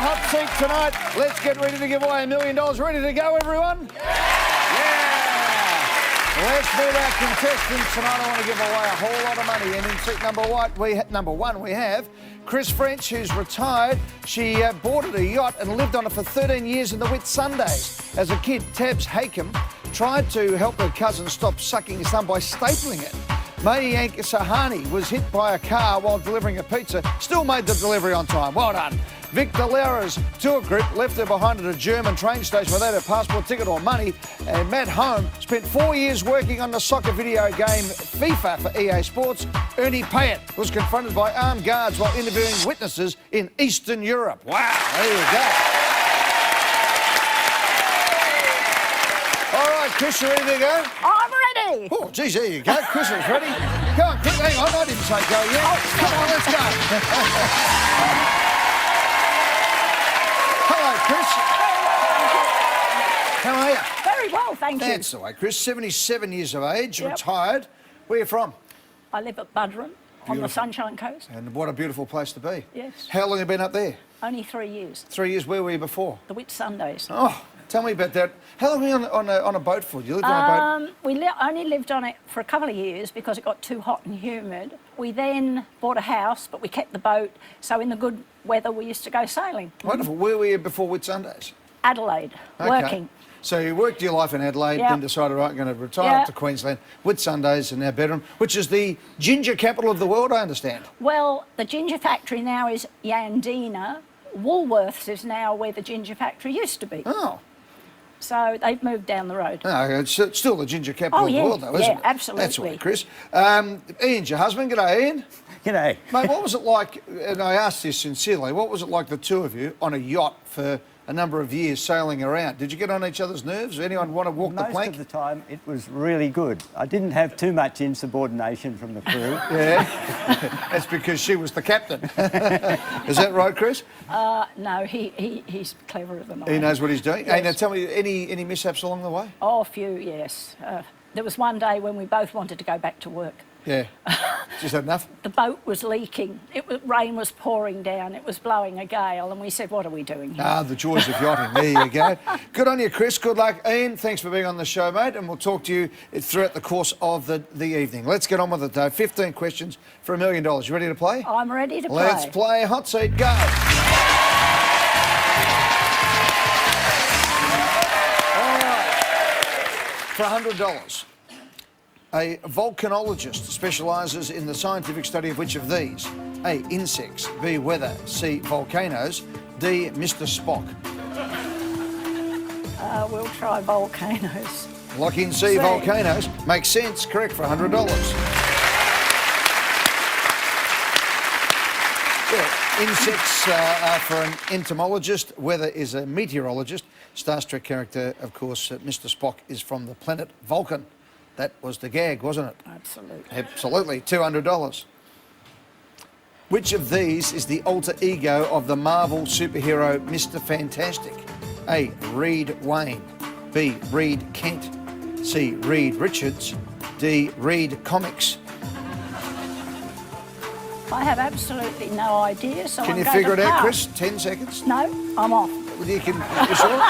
Hot Seat tonight. Let's get ready to give away $1 million. Ready to go, everyone? Yeah! Let's meet our contestants tonight. I want to give away a whole lot of money. And in seat number one, we have Chris French, who's retired. She boarded a yacht and lived on it for 13 years in the Whitsundays. As a kid, Tabs Hakem tried to help her cousin stop sucking his thumb by stapling it. Mayank Sahani was hit by a car while delivering a pizza, still made the delivery on time. Well done. Victor Lara's tour group left her behind at a German train station without her passport, ticket or money. And Matt Home spent 4 years working on the soccer video game FIFA for EA Sports. Ernie Payet was confronted by armed guards while interviewing witnesses in Eastern Europe. Wow, there you go. All right, Chris, you ready to go? I'm ready. Oh, geez, there you go. Chris is ready. Come on, Chris, hang on, I didn't say go yet. Come on, let's go. Hello, Chris. How are you? Very well, thank you. That's the way, Chris. 77 years of age, Yep. retired. Where are you from? I live at Budrum on the Sunshine Coast. And what a beautiful place to be. Yes. How long have you been up there? Only 3 years. 3 years. Where were you before? The Whitsundays. Oh, tell me about that. How long were you on a boat for? You lived on a boat? We only lived on it for a couple of years because it got too hot and humid. We then bought a house, but we kept the boat. So in the good weather, we used to go sailing. Wonderful. Where were you before Whitsundays? Adelaide, working. So you worked your life in Adelaide, Yep. then decided, right, I'm going to retire up to Queensland. Whitsundays and now Bedram, which is the ginger capital of the world, I understand. Well, the ginger factory now is Yandina. Woolworths is now where the ginger factory used to be. Oh. So they've moved down the road. No, it's still the ginger capital of the world, though, isn't it? Absolutely. That's right, Chris. Ian's your husband. G'day, Ian. G'day. Mate, what was it like, and I asked this sincerely, what was it like, the two of you, on a yacht for a number of years sailing around? Did you get on each other's nerves? Did anyone want to walk the plank? Most of the time, it was really good. I didn't have too much insubordination from the crew. Yeah, that's because she was the captain. Is that right, Chris? No, he's cleverer than I. He knows what he's doing. Yes. Hey, now tell me, any mishaps along the way? Oh, a few, yes. There was one day when we both wanted to go back to work. Yeah. Just had enough? The boat was leaking. Rain was pouring down. It was blowing a gale, and we said, "What are we doing here?" Ah, the joys of yachting. There you go. Good on you, Chris. Good luck. Ian, thanks for being on the show, mate, and we'll talk to you throughout the course of the evening. Let's get on with it, though. 15 questions for $1 million. You ready to play? I'm ready to play. Let's play Hot Seat. Go. All right. For $100. A volcanologist specialises in the scientific study of which of these? A, insects, B, weather, C, volcanoes, D, Mr. Spock. We'll try volcanoes. Lock in C, volcanoes. Makes sense. Correct for $100. Yeah, insects are for an entomologist. Weather is a meteorologist. Star Trek character, of course, Mr. Spock is from the planet Vulcan. That was the gag, wasn't it? Absolutely. Absolutely. $200. Which of these is the alter ego of the Marvel superhero Mr. Fantastic? A, Reed Wayne. B, Reed Kent. C, Reed Richards. D, Reed Comics. I have absolutely no idea, so Can I'm you going figure to it out, pass. Chris? 10 seconds? No, I'm off. You sure?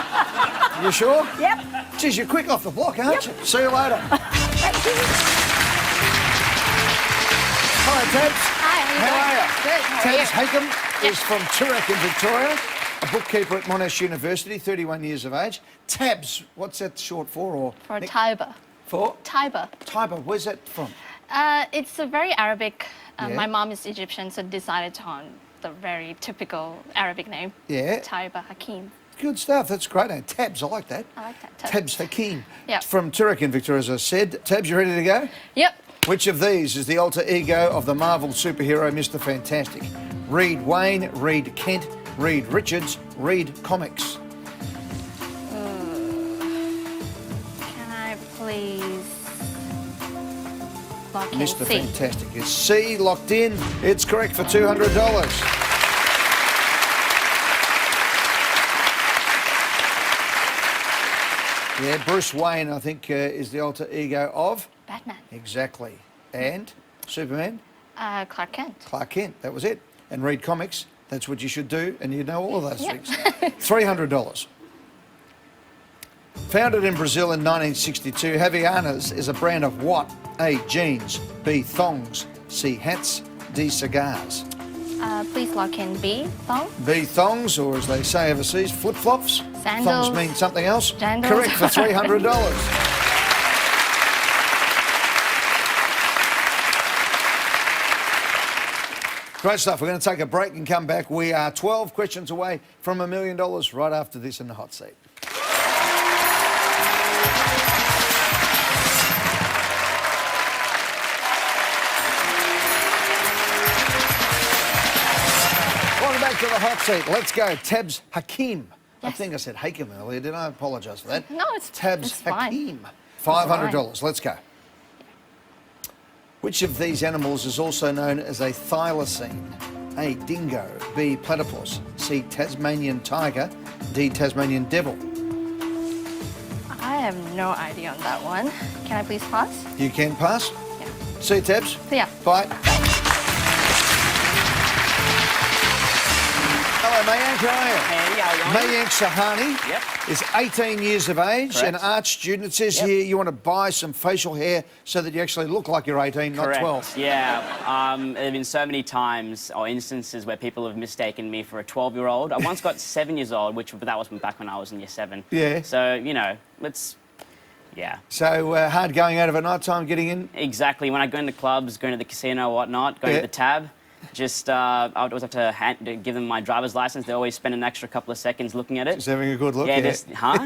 You sure? Yep. Geez, you're quick off the block, aren't you? See you later. Thank you. Hi, Tabs. Hi, how are you? Good, how are Tabs you? Hakem is from Toorak in Victoria, a bookkeeper at Monash University, 31 years of age. Tabs, what's that short for? Or For Taiba. For? Taiba. Taiba, where's that from? It's a very Arabic. Yeah. My mom is Egyptian, so decided on the very typical Arabic name. Yeah. Taiba Hakim. Good stuff, that's great. And Tabs, I like that. I like that. Tabs Hakim. Yep. From Toorak in Victoria, as I said. Tabs, you ready to go? Yep. Which of these is the alter ego of the Marvel superhero Mr. Fantastic? Reed Wayne, Reed Kent, Reed Richards, Reed Comics. Can I please lock in Mr. C? Fantastic is C, locked in. It's correct for $200. Yeah, Bruce Wayne, I think, is the alter ego of? Batman. Exactly. And Superman? Clark Kent. Clark Kent, that was it. And Reed Comics, That's what you should do, and you know all of those Yeah. things. $300. Founded in Brazil in 1962, Havaianas is a brand of what? A, jeans, B, thongs, C, hats, D, cigars. Please lock in B, thong. B, thongs, or as they say overseas, flip-flops. Sandals. Thongs mean something else. Sandals. Correct for $300. Great stuff. We're going to take a break and come back. We are 12 questions away from $1 million right after this in the hot seat. Welcome back to the hot seat. Let's go. Tabs Hakim. I Yes. think I said Hakim earlier, did I? apologise for that. No, it's Tabs fine. Hakim. $500. Let's go. Which of these animals is also known as a thylacine? A, dingo, B, platypus, C, Tasmanian tiger, D, Tasmanian devil. I have no idea on that one. Can I please pass? You can pass. Yeah. See you, Tabs. Yeah. Bye. Hello, Mayank. How are you? Hey, how are you? Mayank Sahani Yep. is 18 years of age, Correct. an art student. It says Yep. here you want to buy some facial hair so that you actually look like you're 18, not Correct. 12. Yeah. There have been so many times or instances where people have mistaken me for a 12-year-old. I once got 7 years old, but that was back when I was in year 7. Yeah. So, you know, yeah. So hard going out of a night time getting in? Exactly. When I go into clubs, going to the casino, whatnot, going Yeah. to the tab, just I would always have to give them my driver's license. They always spend an extra couple of seconds looking at it. Just having a good look. Yeah, huh?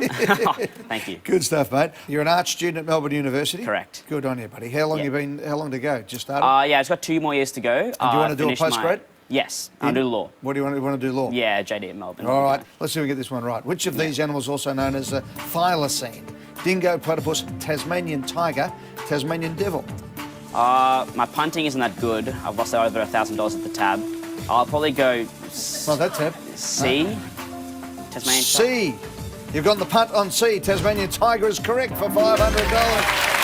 Oh, thank you. Good stuff, mate. You're an art student at Melbourne University. Correct. Good on you, buddy. How long Yeah. you been? How long to go? Just started. Yeah, it's got 2 more years to go. And do you want to do a finish my- postgrad? Yes, I'll do law. What do you want? You want to do law? Yeah, JD at Melbourne. All right. Let's see if we get this one right. Which of these animals also known as a thylacine? Dingo, platypus, Tasmanian tiger, Tasmanian devil. My punting isn't that good. I've lost over $1,000 at the tab. I'll probably go Not that tab. C. Tasmanian tiger. C. You've got the punt on C. Tasmanian tiger is correct for $500.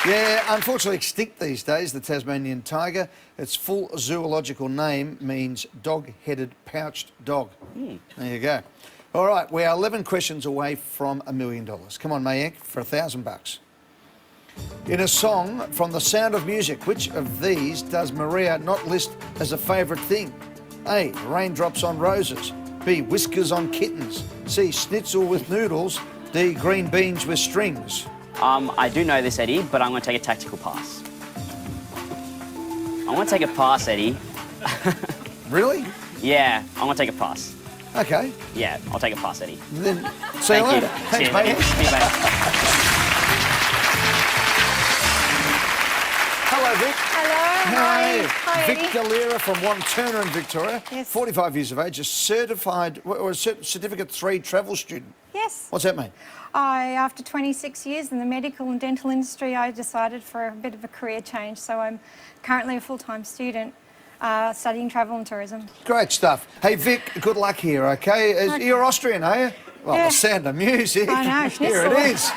Yeah, unfortunately extinct these days, the Tasmanian tiger. Its full zoological name means dog-headed pouched dog. There you go. All right, we are 11 questions away from $1 million. Come on, Mayank, for $1,000. In a song from The Sound of Music, which of these does Maria not list as a favourite thing? A, raindrops on roses. B, whiskers on kittens. C, schnitzel with noodles. D, green beans with strings. I do know this, Eddie, but I'm going to take a tactical pass. I'm going to take a pass, Eddie. Really? Yeah, I'm going to take a pass. Okay. Yeah, I'll take a pass, Eddie. Then see you Thank later. you. Thanks, See you, mate. Eddie. See you, mate. Hello, Vic. Hello. How are you? Hi, Vic Eddie. Galera from Wanturna in Victoria. Yes. 45 years of age, a certified, or a Certificate 3 travel student. Yes. What's that mean? After 26 years in the medical and dental industry, I decided for a bit of a career change. So I'm currently a full-time student studying travel and tourism. Great stuff. Hey, Vic, good luck here, okay? You're Austrian, are you? Well, Yeah. The Sound of Music. I know, Here it schnitzel. is.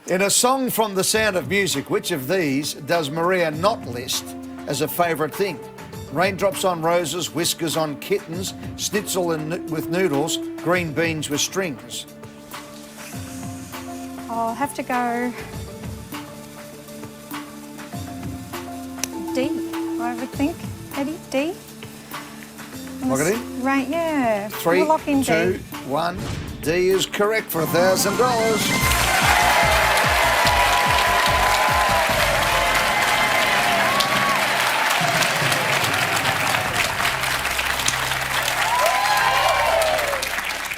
In a song from The Sound of Music, which of these does Maria not list as a favourite thing? Raindrops on roses, whiskers on kittens, schnitzel with noodles, green beans with strings. I'll have to go D, I would think. Eddie, D. Lock it in? Right, yeah. 3, We'll lock in 2, D. 1. D is correct for $1,000.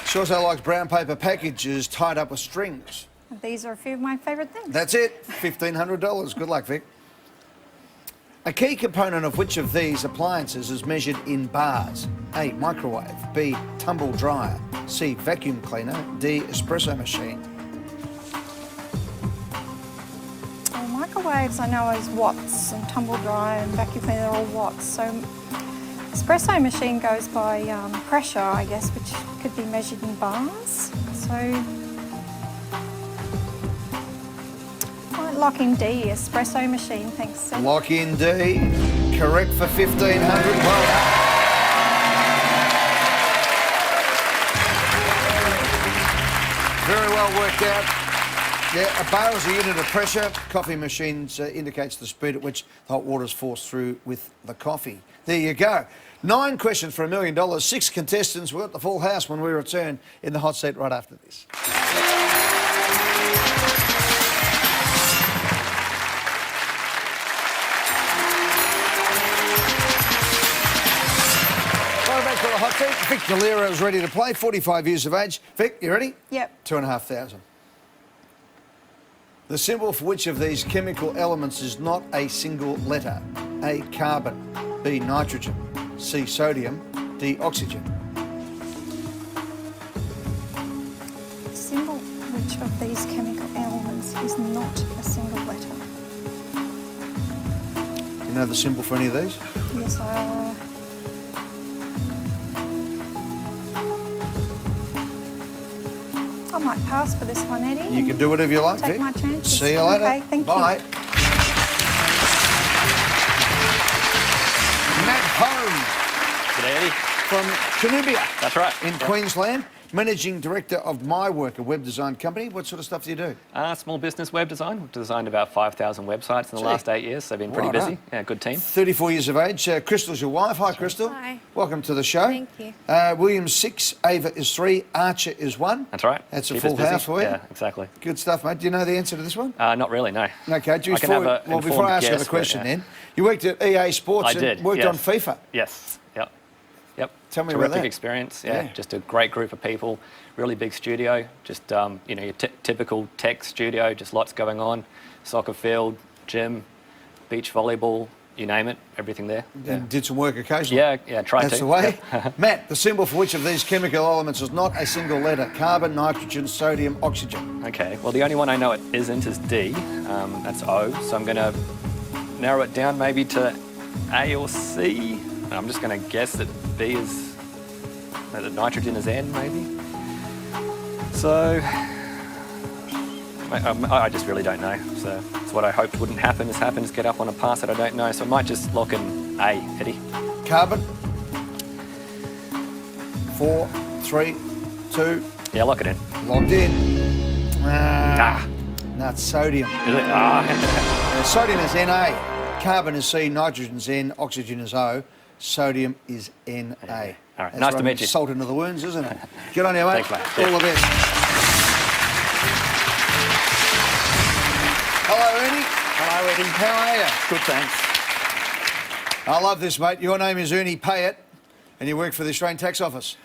She also likes brown paper packages tied up with strings. These are a few of my favourite things. That's it, $1,500. Good luck, Vic. A key component of which of these appliances is measured in bars? A, microwave. B, tumble dryer. C, vacuum cleaner. D, espresso machine. Well, microwaves I know is watts, and tumble dryer and vacuum cleaner are all watts. So espresso machine goes by pressure, I guess, which could be measured in bars. So might lock in D, espresso machine. Thanks, Seth. Lock in D. Correct for 1,500. Well done. Very well worked out. Yeah, a bar is a unit of pressure. Coffee machines indicates the speed at which the hot water is forced through with the coffee. There you go. 9 questions for $1 million. 6 contestants. We've got the full house when we return in the hot seat right after this. Welcome back to the hot seat. Vic Galera is ready to play. 45 years of age. Vic, you ready? Yep. 2,500. The symbol for which of these chemical elements is not a single letter? A, carbon. B, nitrogen. C, sodium. D, oxygen. The symbol which of these chemical elements is not a single letter? Do you know the symbol for any of these? Yes, I might pass for this one, Eddie. You can do whatever you like, Take Vic. my chances. See you later. Okay, thank you. Bye. Matt Holmes G'day, Eddie. from Canubia That's right. in Queensland. Managing Director of My Work, a web design company. What sort of stuff do you do? Small business web design. We've designed about 5,000 websites in the Gee. last 8 years, so I've been pretty Right busy. on. Yeah, good team. 34 years of age. Crystal's your wife. Hi, Crystal. Hi. Welcome to the show. Thank you. William's 6, Ava is 3, Archer is 1. That's right. That's a Keep full us busy. house for you. Yeah, exactly. Good stuff, mate. Do you know the answer to this one? Not really, no. Okay, just I can have before, a well, before I ask you informed the guess, question but, yeah. then, you worked at EA Sports I and did, worked yes. on FIFA. Yes. Yep. Yep. Tell me about Terrific that. experience. Yeah. Yeah. Just a great group of people. Really big studio. Just you know, your typical tech studio. Just lots going on. Soccer field, gym, beach volleyball. You name it. Everything there. Yeah. And did some work occasionally. Yeah. Try to. That's the way. Yep. Matt, the symbol for which of these chemical elements is not a single letter? Carbon, nitrogen, sodium, oxygen. Okay, well, the only one I know it isn't is D. That's O, so I'm going to narrow it down maybe to A or C. And I'm just going to guess that B is, that nitrogen is N, maybe. So, I just really don't know. So, it's what I hoped wouldn't happen has happened, is get up on a pass that I don't know. So I might just lock in A, Eddie. Carbon. 4, 3, 2, Yeah, lock it in. logged in. Ah, No, it's sodium. is it? Ah, Sodium is Na. Carbon is C. Nitrogen is N. Oxygen is O. Sodium is Na. All right, That's nice to rubbing meet you. Salt into the wounds, isn't it? Good on you, mate. Thanks, mate. All the best. Hello, Ernie. Hello, Eddie. How are you? Good, thanks. I love this, mate. Your name is Ernie Payet, and you work for the Australian Tax Office.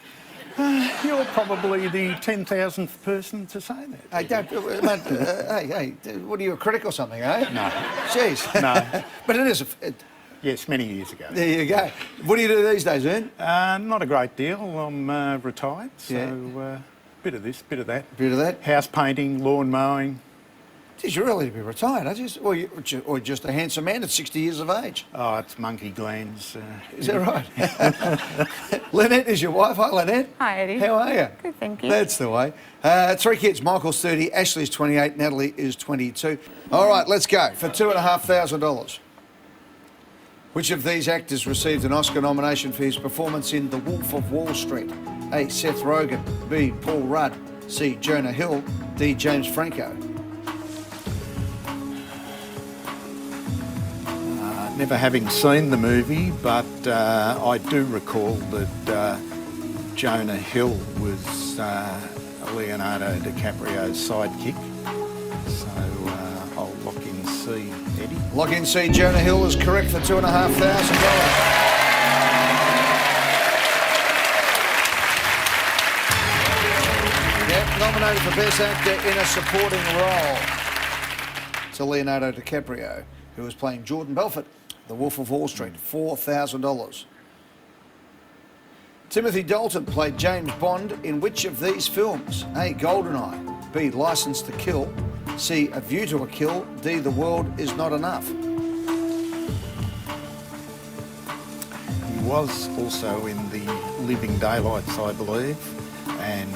You're probably the 10,000th person to say that. Hey, don't, mate, hey, what are you, a critic or something, eh? No. Jeez. No. But it is. Yes, many years ago. There you go. What do you do these days, Ern? Not a great deal. I'm retired, so Yeah. bit of this, bit of that. Bit of that. House painting, lawn mowing. Geez, you're early to be retired, aren't you? Or just a handsome man at 60 years of age. Oh, it's monkey glands. Is that right? Lynette is your wife. Hi, Lynette. Hi, Eddie. How are you? Good, thank you. That's the way. 3 kids. Michael's 30, Ashley's 28, Natalie is 22. All right, let's go for $2,500. Which of these actors received an Oscar nomination for his performance in The Wolf of Wall Street? A. Seth Rogen. B. Paul Rudd. C. Jonah Hill. D. James Franco. Never having seen the movie, but I do recall that Jonah Hill was Leonardo DiCaprio's sidekick. So I'll lock in C, Eddie. Lock in C. Jonah Hill is correct for $2,500. Yep, nominated for Best Actor in a Supporting Role to Leonardo DiCaprio, who was playing Jordan Belfort, The Wolf of Wall Street, $4,000. Timothy Dalton played James Bond in which of these films? A. GoldenEye. B. License to Kill. C. A View to a Kill. D. The World Is Not Enough. He was also in the Living Daylights, I believe, and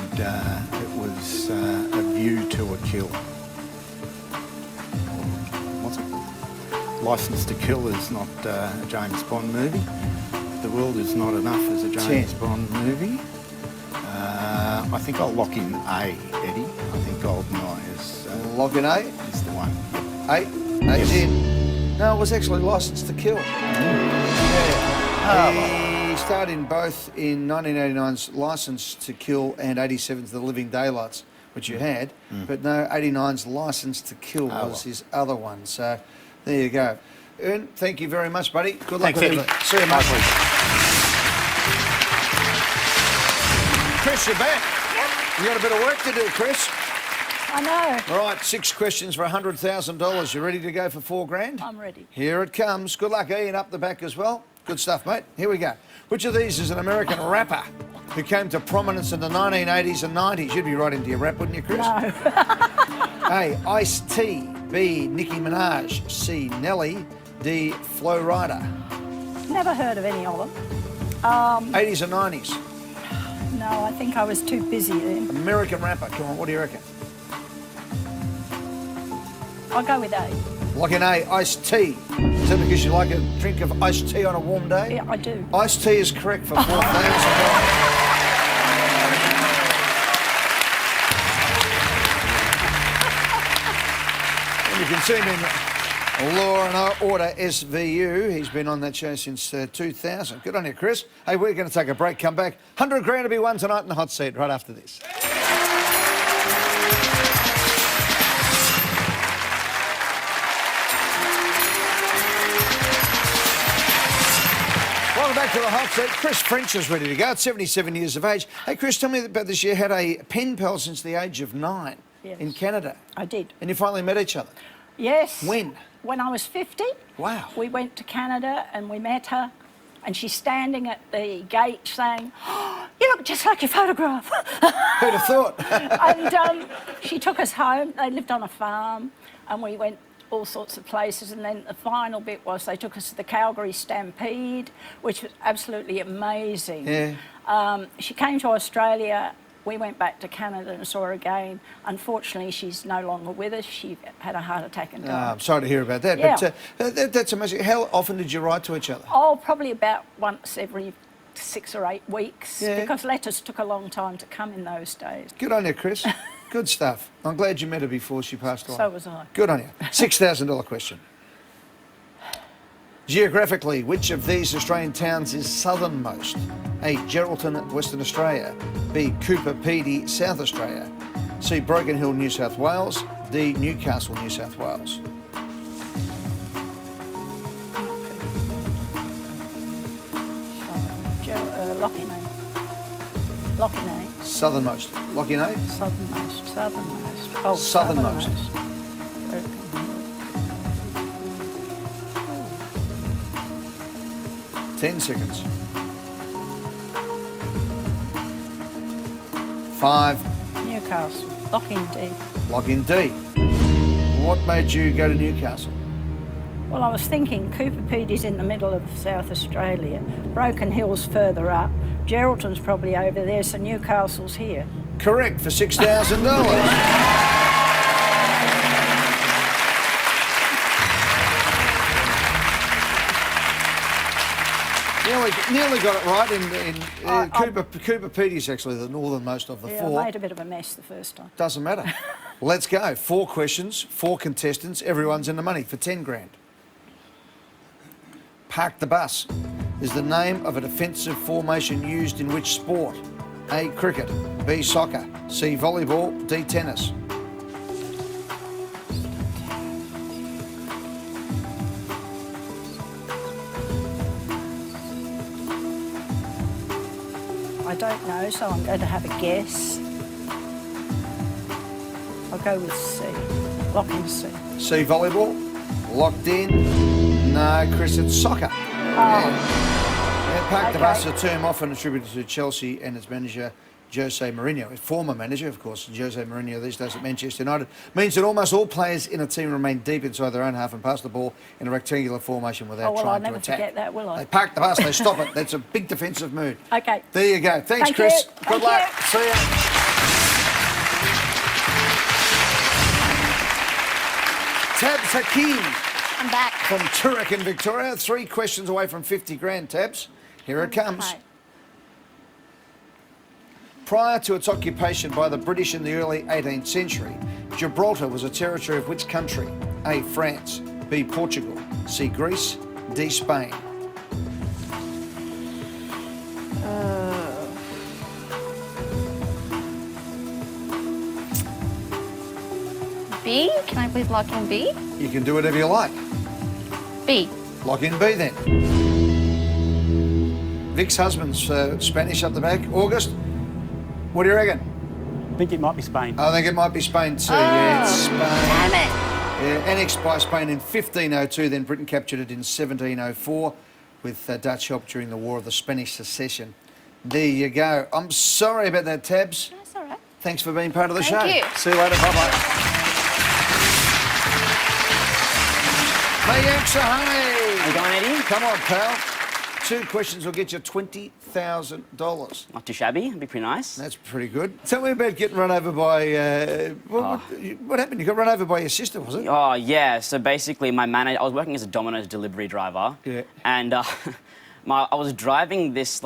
it was A View to a Kill. Licence to Kill is not a James Bond movie. The World Is Not Enough is a James 10. Bond movie. I think I'll lock in A, Eddie. I think GoldenEye is Lock in A. is the one. 8. 8's in. No, it was actually Licence to Kill. Yeah. He starred in both in 1989's Licence to Kill and 87's The Living Daylights, which you had, but no, 89's Licence to Kill was his other one. So there you go. Ern, thank you very much, buddy. Good luck Thanks, with Eddie. everything. See you, mate. Chris, you're back. You got a bit of work to do, Chris. I know. All right, 6 questions for $100,000. You ready to go for $4,000? I'm ready. Here it comes. Good luck, Ian, up the back as well. Good stuff, mate. Here we go. Which of these is an American rapper who came to prominence in the 1980s and 90s? You'd be right into your rap, wouldn't you, Chris? No. A, Ice-T. B, Nicki Minaj. C, Nelly. D, Flo Rida. Never heard of any of them. 80s and 90s. No, I think I was too busy then. American rapper. Come on, what do you reckon? I'll go with A. Lock in A, Ice-T. Is that because you like a drink of iced tea on a warm day? Yeah, I do. Iced tea is correct for $4,000. And you can see him in Law and Order SVU. He's been on that show since 2000. Good on you, Chris. Hey, we're going to take a break, come back. $100,000 to be won tonight in the hot seat right after this. Welcome back to the hot seat. Chris French is ready to go at 77 years of age. Hey, Chris, tell me about this. You had a pen pal since the age of 9 Yes. in Canada. I did. And you finally met each other. Yes. When? When I was 50. Wow. We went to Canada and we met her, and she's standing at the gate saying, "Oh, you look just like your photograph." Who'd have thought? And she took us home. They lived on a farm, and we went all sorts of places. And then the final bit was they took us to the Calgary Stampede, which was absolutely amazing. Yeah. She came to Australia. We went back to Canada and saw her again. Unfortunately, she's no longer with us. She had a heart attack and died. I'm sorry to hear about that. Yeah. But that's amazing. How often did you write to each other? Oh, probably about once every 6 or 8 weeks, Yeah. because letters took a long time to come in those days. Good on you, Chris. Good stuff. I'm glad you met her before she passed on. So was I. Good on you. $6,000 question. Geographically, which of these Australian towns is southernmost? A, Geraldton, Western Australia. B, Cooper Pedy, South Australia. C, Broken Hill, New South Wales. D, Newcastle, New South Wales. Lochine. Southernmost. Lock in A? Southernmost. Oh, Southernmost. 10 seconds. 5. Newcastle. Lochine D. Lock in D. What made you go to Newcastle? Well, I was thinking Cooper Pedy's in the middle of South Australia. Broken Hill's further up. Geraldton's probably over there, so Newcastle's here. Correct for $6,000. Nearly got it right. Cooper Pedy's actually the northernmost of the Yeah, four. I made a bit of a mess the first time. Doesn't matter. Let's go. 4 questions, 4 contestants. Everyone's in the money for $10,000. Park the Bus is the name of a defensive formation used in which sport? A, cricket. B, soccer. C, volleyball. D, tennis. I don't know, so I'm going to have a guess. I'll go with C. Lock in C. C, volleyball. Locked in. No, Chris, it's soccer. Yeah, Park the Bus, a term often attributed to Chelsea and its manager, Jose Mourinho. His former manager, of course, Jose Mourinho, these days at Manchester United, means that almost all players in a team remain deep inside their own half and pass the ball in a rectangular formation without I'll trying to never attack. forget that, will I? They park the bus, they stop it. That's a big defensive mood. Okay. There you go. Thanks, Thank Chris. you. Good Thank luck. you. See ya. Tab Hakeem I'm back. from Turek in Victoria. 3 questions away from 50 grand, Tabs. Here it comes. Okay. Prior to its occupation by the British in the early 18th century, Gibraltar was a territory of which country? A, France, B, Portugal, C, Greece, D, Spain. B? Can I please lock in B? You can do whatever you like. B. Lock in B then. Vic's husband's Spanish up the back. August, what do you reckon? I think it might be Spain. I think it might be Spain too. Yeah, it's Spain. Damn it. Yeah, annexed by Spain in 1502, then Britain captured it in 1704 with Dutch help during the War of the Spanish Succession. There you go. I'm sorry about that, Tabs. That's all right. Thanks for being part of the show. Thank you. See you later. Bye-bye. Mayank Sahani. How you going, Eddie? Come on, pal. 2 questions will get you $20,000. Not too shabby. It'd be pretty nice. That's pretty good. Tell me about getting run over by... what happened? You got run over by your sister, was it? Oh, yeah. So basically, my manager... I was working as a Domino's delivery driver. Yeah. And I was driving this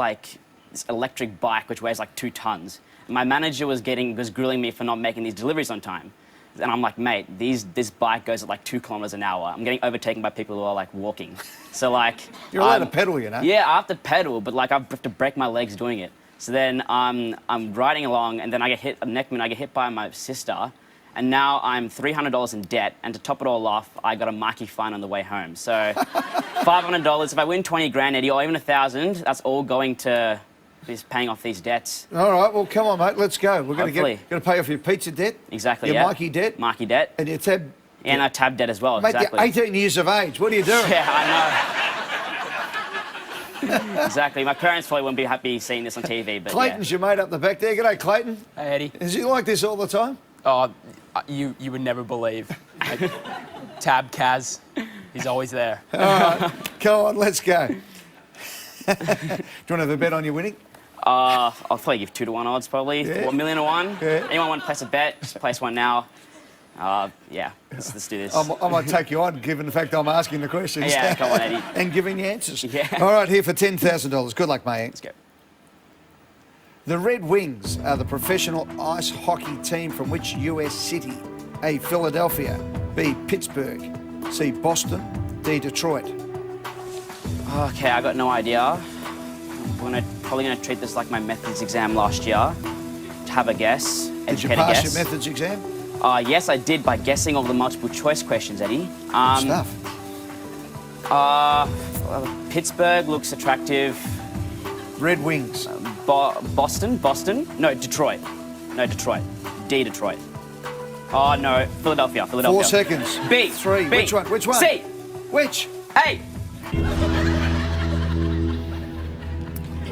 electric bike, which weighs like 2 tons. My manager was grilling me for not making these deliveries on time. And I'm like, mate, this bike goes at like 2 kilometers an hour. I'm getting overtaken by people who are like walking. So like... You're allowed to pedal, you know? Yeah, I have to pedal, but like I have to break my legs doing it. So then I'm riding along and then I get hit, I get hit by my sister. And now I'm $300 in debt. And to top it all off, I got a marquee fine on the way home. So $500, if I win 20 grand, Eddie, or even 1,000, that's all going to... is paying off these debts. All right, well, come on, mate, let's go. We're going Hopefully. to pay off your pizza debt. Exactly, your yeah. Marquee debt. Marquee debt. And your tab. And a tab debt as well, Mate, exactly. you're 18 years of age. What are you doing? Yeah, I know. Exactly. My parents probably wouldn't be happy seeing this on TV, but Clayton's your mate up the back there. G'day, Clayton. Hey, Eddie. Is he like this all the time? Oh, you would never believe. Tab Kaz, he's always there. All right, come on, let's go. Do you want to have a bet on your winning? I'll probably give 2 to 1 odds, probably. Yeah. 1 million to 1. Yeah. Anyone want to place a bet? Just place one now. Yeah, let's do this. I might take you on, given the fact I'm asking the questions. Yeah, come on, Eddie. And giving you answers. Yeah. All right, here for $10,000. Good luck, mate. Let's go. The Red Wings are the professional ice hockey team from which US city? A, Philadelphia, B, Pittsburgh, C, Boston, D, Detroit. Okay, I got no idea. I'm probably gonna treat this like my methods exam last year. To have a guess. Did you educated pass guess. your methods exam? Yes, I did by guessing all the multiple choice questions, Eddie. Good stuff. Pittsburgh looks attractive. Red Wings. Boston? No, Detroit. D, Detroit. Oh, no, Philadelphia. 4 seconds. B. 3. B. Which one? Which one? C. Which? A.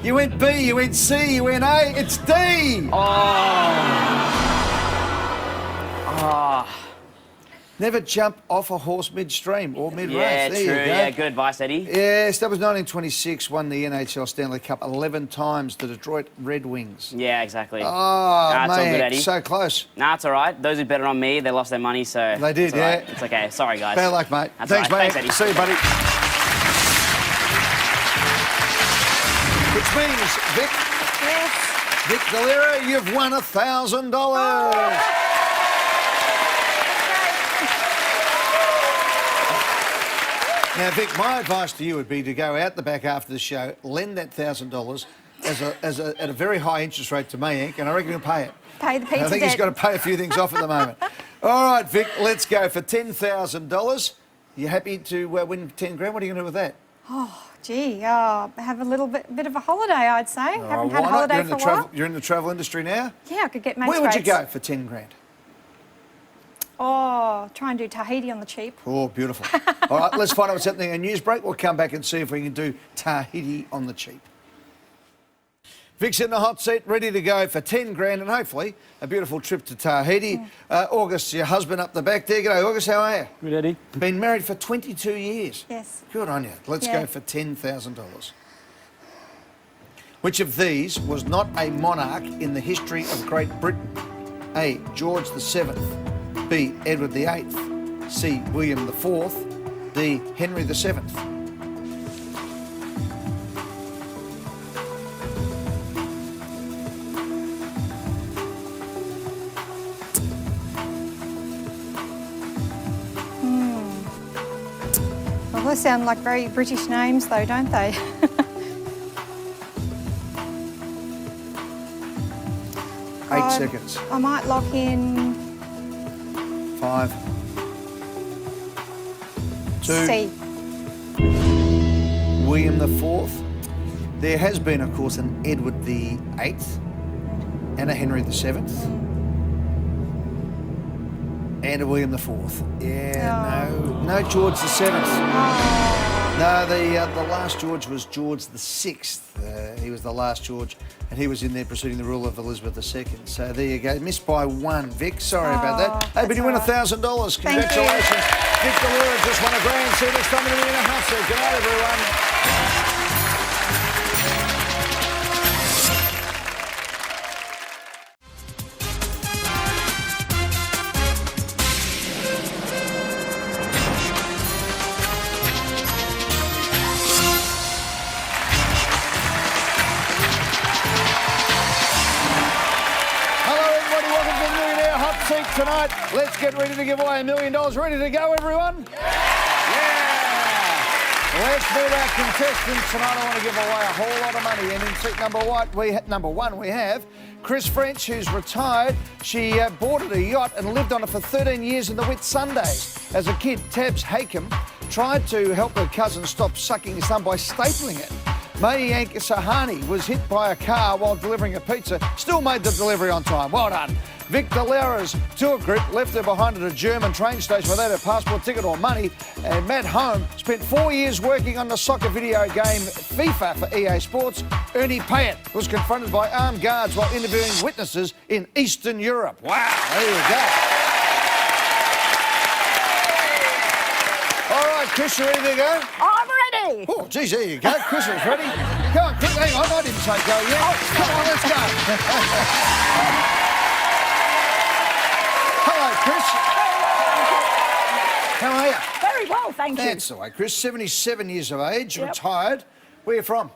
You went B, you went C, you went A. It's D. Never jump off a horse midstream or mid-race. Yeah, There true. you go. Yeah, good advice, Eddie. Yes, that was 1926, won the NHL Stanley Cup 11 times, the Detroit Red Wings. Yeah, exactly. Oh, Nah, it's all good, man, Eddie. so close. Nah, it's all right. Those who betted on me, they lost their money, so... They did, it's all right. yeah. It's okay. Sorry, guys. Bad luck, mate. That's Thanks, all right. mate. Thanks, Eddie. See you, buddy. Which means, Vic, Vic Valera, you've won $1,000. Now, Vic, my advice to you would be to go out the back after the show, lend that $1,000 at a very high interest rate to Mayank, and I reckon he'll pay it. Pay the pizza I think debt. he's got to pay a few things off at the moment. All right, Vic, let's go for $10,000. You happy to win 10 grand? What are you going to do with that? Gee, have a little bit of a holiday, I'd say. Haven't had a Why not? holiday You're for a while. You're in the travel industry now? Yeah, I could get mates Where would you rates. go for 10 grand? Oh, try and do Tahiti on the cheap. Oh, beautiful. All right, let's find out what's happening in news break. We'll come back and see if we can do Tahiti on the cheap. Vic's in the hot seat, ready to go for 10 grand and hopefully a beautiful trip to Tahiti. August, your husband up the back there. G'day, August, how are you? Good, Eddie. Been married for 22 years. Yes. Good on you. Let's Yeah. go for $10,000. Which of these was not a monarch in the history of Great Britain? A, George VII, B, Edward VIII, C, William IV, D. Henry VII? Well, those sound like very British names though, don't they? 8 seconds. I might lock in 5, 2. C. William IV. There has been, of course, an Edward VIII and a Henry VII. And a William IV. Yeah, no George VII. No, the last George was George VI. He was the last George, and he was in there preceding the rule of Elizabeth II. So there you go. Missed by 1, Vic. Sorry about that. Hey, but you win $1,000. Congratulations. Vic Delura just won a grand seat. It's time to be in a hot seat. Good night, everyone. Tonight, let's get ready to give away $1 million. Ready to go, everyone? Yeah! Let's meet our contestants. Tonight, I want to give away a whole lot of money. And in seat number one, we have Chris French, who's retired. She boarded a yacht and lived on it for 13 years in the Whitsundays. As a kid, Tabs Hakem tried to help her cousin stop sucking his thumb by stapling it. Mayank Sahani was hit by a car while delivering a pizza, still made the delivery on time. Well done. Vic Delura's tour group left her behind at a German train station without her passport, ticket or money. And Matt Home spent 4 years working on the soccer video game FIFA for EA Sports. Ernie Payet was confronted by armed guards while interviewing witnesses in Eastern Europe. Wow, there you go. All right, Chris, you ready to go? I'm ready. Oh, geez, there you go. Chris is ready. Come on, Chris, hang on, I didn't say go yet. Come on, let's go. Hello, Chris. How are you? Very well, thank you. That's the way, Chris. 77 years of age, Yep. retired. Where are you from?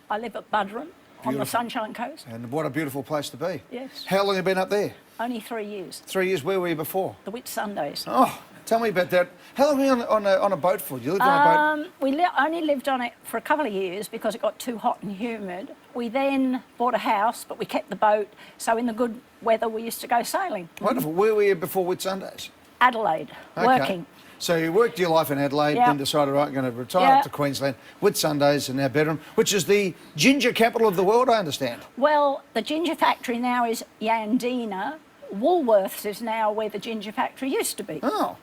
I live at Budrum on the Beautiful. Sunshine Coast. And what a beautiful place to be. Yes. How long have you been up there? Only 3 years. 3 years. Where were you before? The Whitsundays. Oh, tell me about that. How long were you on a boat for? You lived on a boat? We only lived on it for a couple of years because it got too hot and humid. We then bought a house, but we kept the boat. So in the good weather, we used to go sailing. Wonderful. Where were you before Whitsundays? Adelaide, Okay. working. So you worked your life in Adelaide, Yep. then decided, right, I'm going to retire Yep. up to Queensland. Whitsundays and now Bedram, which is the ginger capital of the world, I understand. Well, the ginger factory now is Yandina. Woolworths is now where the ginger factory used to be. Oh.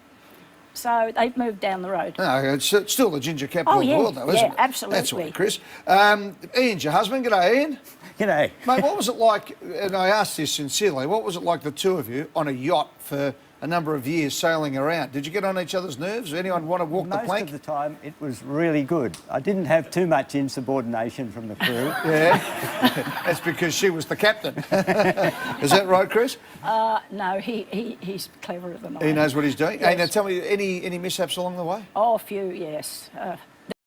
So they've moved down the road. No, it's still the ginger capital of the world, though, isn't it? Absolutely. That's right, Chris. Ian's your husband. G'day, Ian. G'day. Mate, what was it like, and I asked this sincerely, what was it like, the two of you, on a yacht for a number of years sailing around? Did you get on each other's nerves? Did anyone want to walk the Most plank? of the time, it was really good. I didn't have too much insubordination from the crew. Yeah, that's because she was the captain. Is that right, Chris? No, he's cleverer than I He am. knows what he's doing. Yes. Hey, now tell me, any mishaps along the way? Oh, a few, yes.